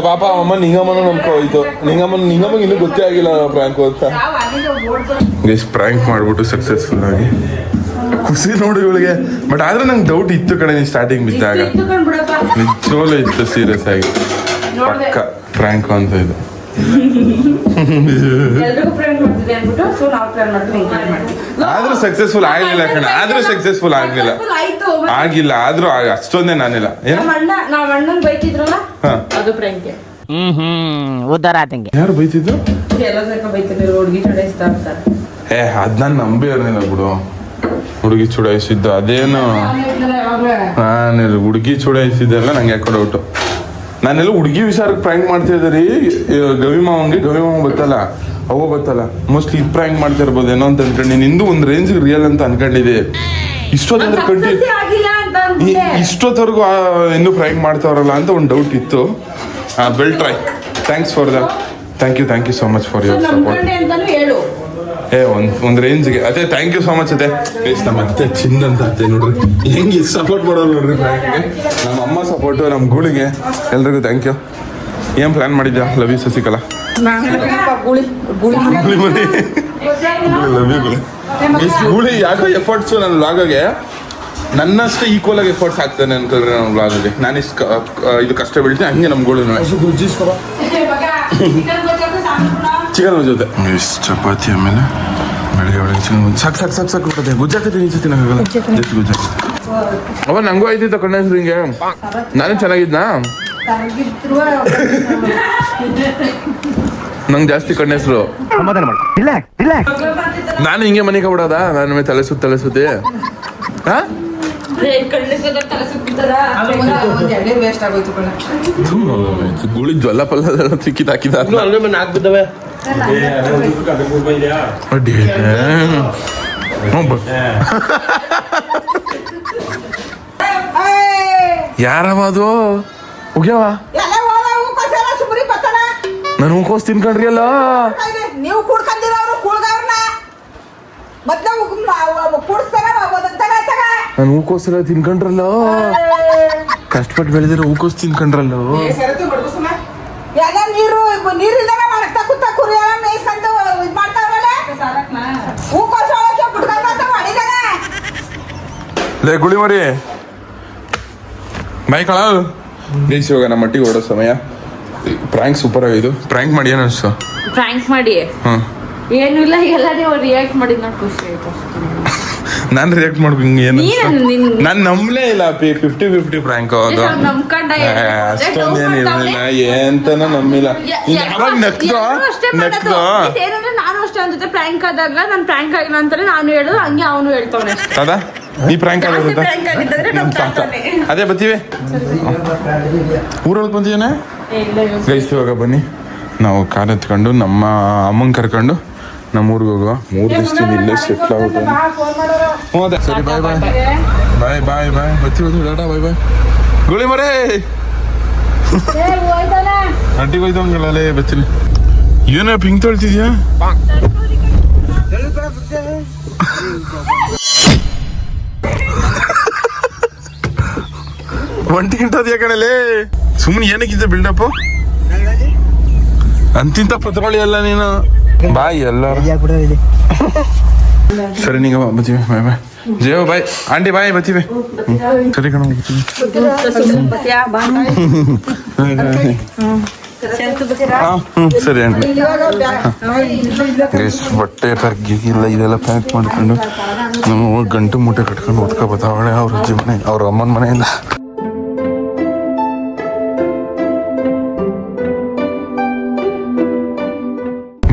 ಪಾಪ ಅಮ್ಮ ನಿಂಗಮ್ಮನ ನಂಬ್ಕೊ ಹೋಯ್ತು. ನಿಂಗಮ್ಮಗೆ ಇನ್ನೂ ಗೊತ್ತೇ ಆಗಿಲ್ಲ ಪ್ರ್ಯಾಂಕ್ ಅಂತ. ಎಷ್ಟು ಪ್ರ್ಯಾಂಕ್ ಮಾಡ್ಬಿಟ್ಟು ಸಕ್ಸಸ್ಫುಲ್ ಆಗಿ ಖುಷಿ ನೋಡಿ ಇವಳಿಗೆ. ಬಟ್ ಆದ್ರೆ ನಂಗೆ ಡೌಟ್ ಇತ್ತು ಕಡೆ, ನೀನು ಸ್ಟಾರ್ಟಿಂಗ್ ಬಿದ್ದಾಗ ನಿಜವಾಗ್ಲೂ ಇತ್ತು ಸೀರಿಯಸ್ ಆಗಿ, ಪಕ್ಕ ಪ್ರ್ಯಾಂಕ್ ಅಂತ ಇದು. ಆದ್ರೂ ಸಕ್ಸಸ್ಫುಲ್ ಆಗ್ಲಿಲ್ಲ ಕಣ, ಆದ್ರೂ ಸಕ್ಸಸ್ಫುಲ್ ಆಗ್ಲಿಲ್ಲ, ಆಗಿಲ್ಲ. ಆದ್ರೂ ಅಷ್ಟೊಂದೇ ನಾನಿಲ್ಲ. ಅಣ್ಣನ್ ಬೈತಿದ್ರಲ್ಲ ಅದು ಪ್ರ್ಯಾಂಕ್. ಉದ್ದಾರ ಆತಂಗೆ ಯಾರು ಬೈತಿದ್ರು? ಎಲ್ಲ ಸೇರ್ಕೊಂಡ್ ಬೈತಿದ್ರು, ಹುಡುಗಿ ಚಡಾಯಿಸ್ತಾ ಇರ್ತಾರೆ. ಅದ್ ನಾನು ನಂಬಿ ಇರ್ಲಿಲ್ಲ ಬಿಡು. ಹುಡುಗಿ ಚುಡಾಯಿಸಿದ್ದು ಅದೇನು, ನಾನು ಹುಡುಗಿ ಚುಡಾಯಿಸಿದ್ದೆಲ್ಲ ನಂಗೆ ಯಾಕೋ ಡೌಟು. ನಾನೆಲ್ಲ ಹುಡುಗಿ ವಿಚಾರಕ್ಕೆ ಪ್ರ್ಯಾಂಕ್ ಮಾಡ್ತಾ ಇದ್ದಾರೆ. ಗವಿ ಮಾವ ಬತ್ತಲ್ಲ, ಅವ ಬತ್ತಲ್ಲ, ಮೋಸ್ಟ್ಲಿ ಇದು ಪ್ರ್ಯಾಂಕ್ ಮಾಡ್ತಾ ಇರ್ಬೋದೇನೋ ಅಂತ ಅನ್ಕೊಂಡು ನಿಂದು ಒಂದು ರೇಂಜ್ಗೆ ರಿಯಲ್ ಅಂತ ಅನ್ಕೊಂಡಿದೆ. ಇಷ್ಟೊತ್ತವರೆಗೂ ಇನ್ನೂ ಪ್ರ್ಯಾಂಕ್ ಮಾಡ್ತಾವ್ರಲ್ಲ ಅಂತ ಒಂದು ಡೌಟ್ ಇತ್ತು. Well try, thanks for the thank you so much for your support. ಒಂದು ರೇಂಜ್ಗೆ ಅದೇ ಥ್ಯಾಂಕ್ ಯು ಸೋ ಮಚ್. ಅದೇ ಪ್ಲೀಸ್ ನಮ್ಮ ಅತ್ತೆ ಚಿನ್ನ ಅಂತ ಅತ್ತೆ ನೋಡ್ರಿ ಹೆಂಗೆ ಸಪೋರ್ಟ್ ಮಾಡೋರು ನೋಡ್ರಿ ಪ್ರ್ಯಾಂಕ್ಗೆ. ನಮ್ಮ ಅಮ್ಮ ಸಪೋರ್ಟು, ನಮ್ಮ ಗೂಳಿಗೆ, ಎಲ್ರಿಗೂ ಥ್ಯಾಂಕ್ ಯು. ಏನು ಪ್ಲಾನ್ ಮಾಡಿದ್ಯಾ? Love you Shashikala. ಗೂಳಿ ಯಾಕೋ ಎಫರ್ಟ್ಸು ನನ್ನ ವ್ಲಾಗ್ಗೆ ನನ್ನಷ್ಟು ಈಕ್ವಲ್ ಆಗಿ ಎಫರ್ಟ್ಸ್ ಹಾಕ್ತಾನೆ ಅನ್ಕೊಂಡ್ರೆ ನನ್ನ ವ್ಲಾಗಲ್ಲಿ. ನಾನಿಷ್ಟು ಇದು ಕಷ್ಟ ಬೀಳ್ತೀನಿ, ಹಂಗೆ ನಮ್ಮ ಗೂಳಿ ಚಿಕನ್ ಜೊತೆ ಚಪಾತಿ, ಆಮೇಲೆ ಬೆಳಗ್ಗೆ ಚಿಕನ್ ಸಾಕು ಕೊಟ್ಟದೆ. ಗುಜ್ಜಾಕತಿ ನೀಚೆ ತಿನ್ನೋಕ್ಕಾಗಲ್ಲ, ಜಸ್ಟ್ ಗುಜ್ಜಾಕತಿ. ಅವ ನಂಗೂ ಆಯ್ತಿತ್ತು ಕಣ್ಣ ಹೆಸರು ಹಿಂಗೆ. ನಾನು ಚೆನ್ನಾಗಿದ್ನಾ? ನಂಗೆ ಜಾಸ್ತಿ ಕಣ್ಣ ಹೆಸರು. ನಾನು ಹಿಂಗೆ ಮನೆ ಕಬಿಡೋದ? ನಾನು ತಲೆ ಸುತ್ತಿ ಹಾ ಗುಳಿ ಜ್ವಲ್ಲ ಪಲ್ಲ ಸಿಕ್ಕಿದ್ ಹಾಕಿದ ಯಾರವ ಅದು ಹೋಗ್ಯಾವ? ನಾನು ಹೂಕೋಸ್ ತಿನ್ಕೊಂಡ್ರಿ ಅಲ್ಲ. ನೀವು ಕೂಡ್ಕೊಂಡಿರೋರು ಕೂಳ್ಗವ್ರನ್ನ ಮತ್ತೆ ನಾನು ಹೂಕೋಸ್ ಎಲ್ಲ ತಿನ್ಕೊಂಡ್ರಲ್ಲ, ಕಷ್ಟಪಟ್ಟು ಬೆಳೆದಿರೋ ಹೂಕೋಸ್ ತಿನ್ಕೊಂಡ್ರಲ್ಲ. ಎಲ್ಲ ನೀರಿಲ್ದಾನೆ ಮಾಡಕ್ತಾ ಕೂತ ಕುರಿ ಎಲ್ಲ ಮೇಯ್ಸ್ಕೊಂಡು ಇದು ಮಾಡ್ತಾವ್ರಲ್ಲ, ಹೂಕೋಸ್ ಒಳಕ್ಕೆ ಬಿಟ್ಕೊಂಡ್ ಮಾಡಿದಾನೆ. ಲೇ ಗುಳಿ ಮರಿ ಬೈ ಕಳ ಗೈಸ್, ಇವಾಗ ನಮ್ಮ ಮಟ್ಟಿಗೆ ಓಡೋ ಸಮಯ. ಪ್ರ್ಯಾಂಕ್ ಸೂಪರ್ ಆಗಿದ್ದು. ಪ್ರ್ಯಾಂಕ್ ಮಾಡಿ ಏನು ಅನಿಸ್ತು? ಪ್ರ್ಯಾಂಕ್ ಮಾಡಿ ಏನು ಇಲ್ಲ, ಎಲ್ಲ ನೀವು ರಿಯಾಕ್ಟ್ ಮಾಡಿದ್ ನೋಡಿ ಖುಷಿ ಆಯ್ತು. ನಾನು ರಿಯಾಕ್ಟ್ ಮಾಡ್ಬೇಕು ಏನು? ನಾನು ನಂಬಲೇ ಇಲ್ಲ. 50-50 ಪ್ರ್ಯಾಂಕ್ ಅದು, ಅಷ್ಟೊಂದೇನು ಇರಲಿಲ್ಲ, ಎಂತನ ನಂಬಿಲ್ಲ. ಯಾವಾಗ ನೆಕ್ದು ನಾನು ಅಷ್ಟೇ ಅನ್ಸುತ್ತೆ ಪ್ರ್ಯಾಂಕ್ ಆದಾಗ ನಾನು ಪ್ರ್ಯಾಂಕ್ ಆಗಿಲ್ಲ ಅಂತಾನೆ ನಾನು ಹೇಳೋದು, ಹಂಗೆ ಅವನು ಹೇಳ್ತಾನೆ ಅದ ನೀ ಪ್ರ್ಯಾಂಕ್ ಆಗೋದ. ಅದೇ ಬತ್ತೀವಿ ಊರೊಳಗೆ ಬಂದಿದ್ದೇನೆ ಗೈಸ್. ಇವಾಗ ಬನ್ನಿ ನಾವು ಕಾರ್ ಎತ್ಕೊಂಡು ನಮ್ಮ ಅಮ್ಮಂಗೆ ಕರ್ಕೊಂಡು ನಮ್ಮೂರಿಗೆ ಹೋಗುವ 3 ದಿವಸದಿಂದ ಇಲ್ಲೇ ಸೆಟ್ಲ್ ಆಗ್ಬಿಟ್ಟು ಹ್ಞೂ ಅದೇ ಸರಿ ಬಾಯ್ ಬಾಯ್ ಬಾಯ್ ಬಾಯ್ ಬಾಯ್ ಬರ್ತೀವಿ ಟಾಟಾ ಬಾಯ್ ಬಾಯ್ ಗೋಳಿ ಮರೇ ಅಂಟಿಗೆ ಹೋಯ್ತಂಗಲೇ ಬಚ್ಚಿನಿ ಏನ ಪಿಂಕ್ ತೊಳ್ತಿದ್ಯಾ ಒಂಟಿ ಗಿಂಟದ್ಯಾ ಕಣಲೇ ಸುಮ್ಮನೆ ಏನಕ್ಕಿದ್ದ ಬಿಲ್ಡಪ್ ಅಂತಿಂತ ಪತ್ರೊಳಿ ಅಲ್ಲ ನೀನು ಬಾಯ್ ಎಲ್ಲರೂ ಸರಿ ನೀಗ ಬತ್ತೀವಿ ಬಾಯ್ ಬಾಯ್ ಜಯೋ ಬಾಯ್ ಆಂಟಿ ಬಾಯ್ ಬತ್ತೀವಿ ಸರಿ ಕಣ ಬತ್ತೀವಿ ಸರಿ ಆಂಟಿ ಬಟ್ಟೆ ಇಲ್ಲ ಇದೆಲ್ಲ ಪ್ಯಾಕ್ ಮಾಡ್ಕೊಂಡು ನಮ್ಮ ಗಂಟು ಮೂಟೆ ಕಟ್ಕೊಂಡು ಓದ್ಕೊ ಬತ್ತಾವಳೆ ಅವ್ರ ಅಜ್ಜಿ ಮನೆ ಅವ್ರ ಅಮ್ಮನ ಮನೆಯಿಂದ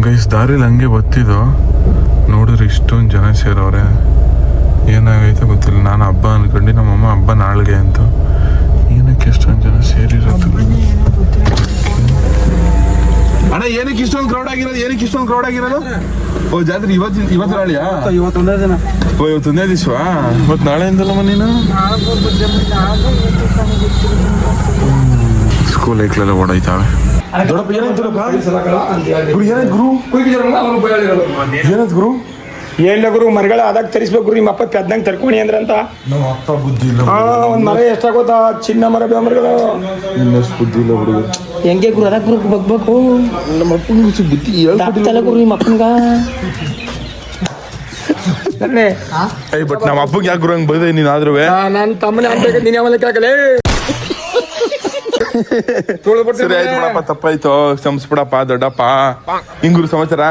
ಗೈಸ್ ದಾರಿಲಿ ಹಂಗೆ ಬತ್ತಿದ್ದು ನೋಡಿದ್ರೆ ಇಷ್ಟೊಂದು ಜನ ಸೇರವ್ರೆ ಏನಾಗೈತೆ ಗೊತ್ತಿಲ್ಲ ನಾನು ಹಬ್ಬ ಅನ್ಕೊಂಡು ನಮ್ಮಮ್ಮ ಹಬ್ಬ ನಾಳೆಗೆ ಅಂತ ಏನಕ್ಕೆ ಎಷ್ಟೊಂದು ಜನ ಸೇರಿರತ್ತೆ ಅಣ್ಣ ಏನಕ್ಕೆ ಇಷ್ಟೊಂದು ಕ್ರೌಡ್ ಆಗಿರೋದು ಓ ಜಾತ್ರೆ ಇವತ್ತು ನಾಳೆಯಾ ಇವತ್ತೊಂದೇ ದಿನ ಓ ಇವತ್ತೊಂದೇ ದಿವಸವಾ ಇವತ್ತು ನಾಳೆಯಿಂದಲ್ಲಮ್ಮ ನೀನು ಸ್ಕೂಲ್ ಐಕ್ಲೆಲ್ಲ ಓಡಾಯ್ತಾವೆ ಗುರು ಏನಿಲ್ಲ ಗುರು ಮರಗಳ ಆದಾಗ ತರಿಸ್ಬೇಕು ಗುರು ನಿಮ್ಮ ಅಪ್ಪ ಪೆದ್ದಂಗೆ ತರ್ಕೊಣಿ ಅಂದ್ರಂತ ನಮ್ಮ ಅಪ್ಪ ಬುದ್ಧಿ ಇಲ್ಲ ಒಂದ್ ಮರ ಎಷ್ಟಾಗೋತಾ ಚಿನ್ನ ಮರ ಮರಗಳು ಇನ್ನಷ್ಟು ಬುದ್ಧಿ ಇಲ್ಲ ಹುಡುಗ ಹೆಂಗೆ ಗುರು ಅದಕ್ಕೆ ಗುರು ಬಗ್ಬೇಕು ನಮ್ಮ ಅಪ್ಪನ ಬುದ್ಧಿ ಹೇಳ್ಕೊಟ್ಟಿಲ್ಲ ಗುರು ನಿಮ್ಮ ಅಪ್ಪನ್ಗ ಬಟ್ ನಮ್ಮ ಅಪ್ಪಗೆ ಯಾಕೆ ಗುರು ಹಂಗೆ ಬೈದೆ ನೀನು ಆದ್ರೂ ನನ್ನ ತಮ್ಮನೇ ಆಗ್ಬೇಕು ನೀನು ಯಾವಲ್ಲ ಕೇಳಕಲೇ ಸರಿ ಆಯ್ತು ಬಿಡಪ್ಪ ತಪ್ಪಾಯ್ತು ಕ್ಷಮಿಸ್ಬಿಡಪ್ಪ ದೊಡ್ಡಪ್ಪ ಹಿಂಗುರು ಸಮಾಚಾರ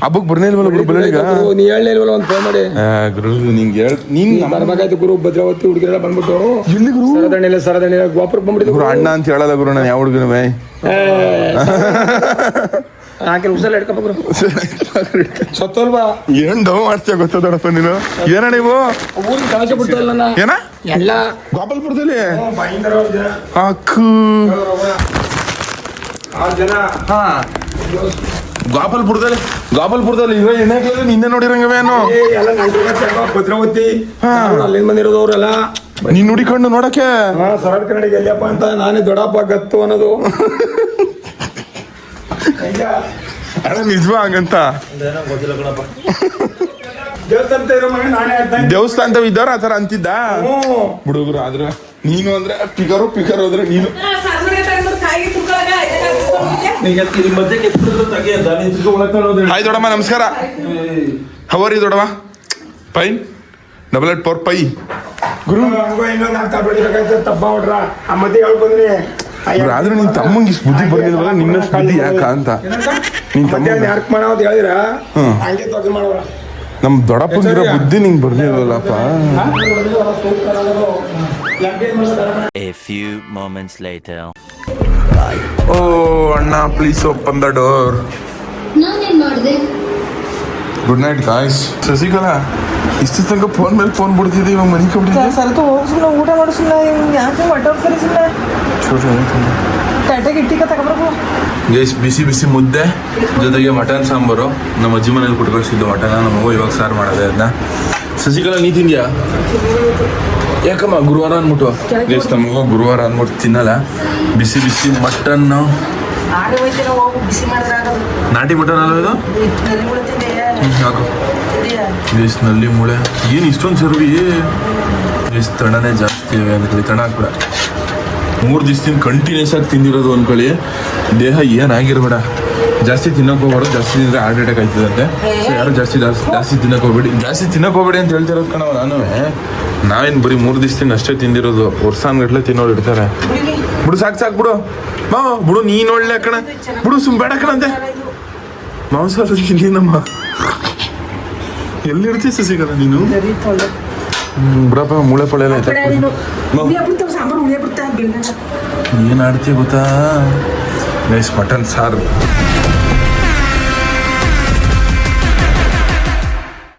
ಹಬ್ಬಕ್ಕೆ ಬರ್ನೇ ಇಲ್ವಲ್ಲ ಗುರು ಬಳ್ಳೀಗ ನೀ ಹೇಳಲೇ ಇಲ್ವಲ್ಲ ಒಂದು ಫೋನ್ ಮಾಡಿ ಗುರು ನಿಂಗೆ ನೀನ್ ಬರ್ಬೇಕಾಯ್ತು ಗುರು ಭದ್ರಾವತಿ ಹುಡುಗಿರೆಲ್ಲ ಬಂದ್ಬಿಟ್ಟು ಎಲ್ಲಿ ಗುರು ಸರದಣ್ಣಿಲ್ಲ ಗೋಪುರಕ್ಕೆ ಬಂದ್ಬಿಟ್ಟಿದ್ದು ಗುರು ಅಣ್ಣ ಅಂತ ಹೇಳಲ್ಲ ಗುರು ನಾನು ಯಾವ ಹುಡುಗನ ಬೈ ಹಾಕಿ ಉಸಲ್ ಹಿಡ್ಕಪ್ಪ ಗುರು ಸತ್ತೋಲ್ವಾ ಏನ್ ಡವ್ ಮಾಡ್ತೀಯ ಗೊತ್ತಾ ದೊಡ್ಡಪ್ಪ ನೀನು ಏನ ನೀವು ಊರಿಗೆ ಕಳಚ ಬಿಡ್ತಾರಲ್ಲ ಏನ ಎಲ್ಲ ಗೋಪಾಲ್ಪುರದಲ್ಲಿ ಅಕ್ಕು ಹಾ ಗೋಪಾಲ್ಪುರದಲ್ಲಿ ಇರೋ ಎಣ್ಣೆ ನಿನ್ನೆ ನೋಡಿರಂಗವೇನು ಎಲ್ಲ ಭದ್ರಾವತಿ ಅಲ್ಲಿಂದ ಬಂದಿರೋದು ಅವರೆಲ್ಲ ನೀನ್ ನುಡಿಕೊಂಡು ನೋಡಕ್ಕೆ ಸರಳ ಕನ್ನಡಿಗೆ ಎಲ್ಲಿಯಪ್ಪ ಅಂತ ನಾನೇ ದೊಡ್ಡಪ್ಪ ಗತ್ತು ಅನ್ನೋದು ಅಣ್ಣ ನಿಜವಾ ಹಂಗಂತ ದೇವಸ್ಥಾನ ಇದ್ದವ್ರ ಆತರ ಅಂತಿದ್ದ ಹುಡುಗರು ಆದ್ರೆ ನೀನು ಅಂದ್ರೆ ಪಿಕರ್ ಹೋದ್ರೆ ನೀನು ಹಾಯ್ ದೊಡಮ್ಮ ನಮಸ್ಕಾರ ಹವರಿ ದೊಡಮ್ಮ ಪೈನ್ 884 ಪೈ ಗುರು ತಪ್ಪ ಹೊಡ್ರ ಆ ಮತ್ತೆ ಹೇಳ್ಕೊಂಡ್ರಿ ಆದ್ರೆ ನಿನ್ ತಮ್ಮಂಗೆ ಇಷ್ಟು ಬುದ್ಧಿ ಬರ್ಲಿಲ್ವಲ್ಲ ನಿನ್ನಷ್ಟು ಬುದ್ಧಿ ಯಾಕ ಅಂತ ನಿನ್ ತಮ್ಮ ಯಾಕೆ ಮಾಡೋದು ಹೇಳಿದ್ರ ಹಂಗೆ ತೊಗೊಂಡು ಮಾಡೋರ ನಮ್ ದೊಡ್ಡಪ್ಪಂಗಿರೋ ಬುದ್ಧಿ ನಿಂಗೆ ಬರ್ಲಿಲ್ವಲ್ಲಪ್ಪ A few moments later. ಓ ಅಣ್ಣ ಪ್ಲೀಸ್ ಓಪನ್ ದ ಡೋರ್ ನಾನೇನ್ ಮಾಡಿದೆ ಗುಡ್ ನೈಟ್ ಗಾಯ್ಸ್ ಶಶಿಕಲಾ ಇಷ್ಟು ತನಕ ಫೋನ್ ಮೇಲೆ ಫೋನ್ ಬಿಡ್ತಿದ್ದೆ ಇವಾಗ ಮನೆ ಕೊಟ್ಟಿದ್ದೆ ಸರತು ಹೋಗ್ಸುಲ್ಲ ಊಟ ಮಾಡಿಸಿಲ್ಲ ಯಾಕೆ ಹೊಟ್ಟೆ ಸರಿಸಿಲ್ಲ ತಟ್ಟೆಗೆ ಇಟ್ಟಿಕ ತಗೊಬರ್ಬೇಕು ಗೈಸ್ ಬಿಸಿ ಬಿಸಿ ಮುದ್ದೆ ಜೊತೆಗೆ ಮಟನ್ ಸಾಂಬಾರು ನಮ್ಮ ಅಜ್ಜಿ ಮನೇಲಿ ಕೊಟ್ಟು ಕಳಿಸಿದ್ದು ಮಟನ್ ನಮಗೂ ಇವಾಗ ಸಾರು ಮಾಡೋದೆ ಅದನ್ನ ಶಶಿಕಲಾ ನೀ ತಿಂದ್ಯಾ ಯಾಕಮ್ಮ ಗುರುವಾರ ಅಂದ್ಬಿಟ್ಟು ಗೈಸ್ ನಮಗೂ ಗುರುವಾರ ಅಂದ್ಬಿಟ್ಟು ತಿನ್ನಲ್ಲ ಬಿಸಿ ಬಿಸಿ ಮಟನ್ ನಾಟಿ ಮಟನ್ ಅಲ್ಲ ಇದು ಯಾಕೋ ಗೈಸ್ ನಲ್ಲಿ ಮೂಳೆ ಏನು ಇಷ್ಟೊಂದು ಸರ್ವಿ ಗೈಸ್ ತಣನೇ ಜಾಸ್ತಿ ಇವೆ ಅಂದ್ಕೊಳ್ಳಿ ತಣ ಹಾಕ್ಬಿಡ 3 ದಿವಸದಿಂದ ಕಂಟಿನ್ಯೂಸ್ ಆಗಿ ತಿಂದಿರೋದು ಅಂದ್ಕೊಳ್ಳಿ ದೇಹ ಏನಾಗಿರ್ಬೇಡ ಜಾಸ್ತಿ ತಿನ್ನೋಕೆ ಹೋಗ್ಬಾರ್ದು ಜಾಸ್ತಿ ತಿಂದರೆ ಹಾರ್ಟ್ ಅಟ್ಯಾಕ್ ಆಯ್ತದಂತೆ ಸೊ ಯಾರು ಜಾಸ್ತಿ ತಿನ್ನೋಕೆ ಹೋಗ್ಬೇಡಿ ಅಂತ ಹೇಳ್ತಿರೋದು ಕಣವ ನಾನು ನಾವೇನು ಬರೀ 3 ದಿವಸದಿಂದ ಅಷ್ಟೇ ತಿಂದಿರೋದು ವರ್ಷಾನ್ಗಟ್ಲೆ ತಿನ್ನೋರು ಇರ್ತಾರೆ ಬಿಡು ಸಾಕು ಬಿಡು ಬಿಡು ನೀನು ಒಳ್ಳೆ ಕಣ ಬಿಡು ಬೇಡ ಕಣಂತೆ ಮಾಂಸಾಹಾರ ನಮ್ಮ ಎಲ್ಲಿರ್ತೀಯ ಸಿಗಲ್ಲ ನೀನು ಬಿಡಪ್ಪ ಮೂಳೆ ಪಳೆ ಎಲ್ಲ ಐತೆ ಏನು ಆಡ್ತೀಯ ಗೊತ್ತಾ ಗೈಸ್ ಮಟನ್ ಸಾರು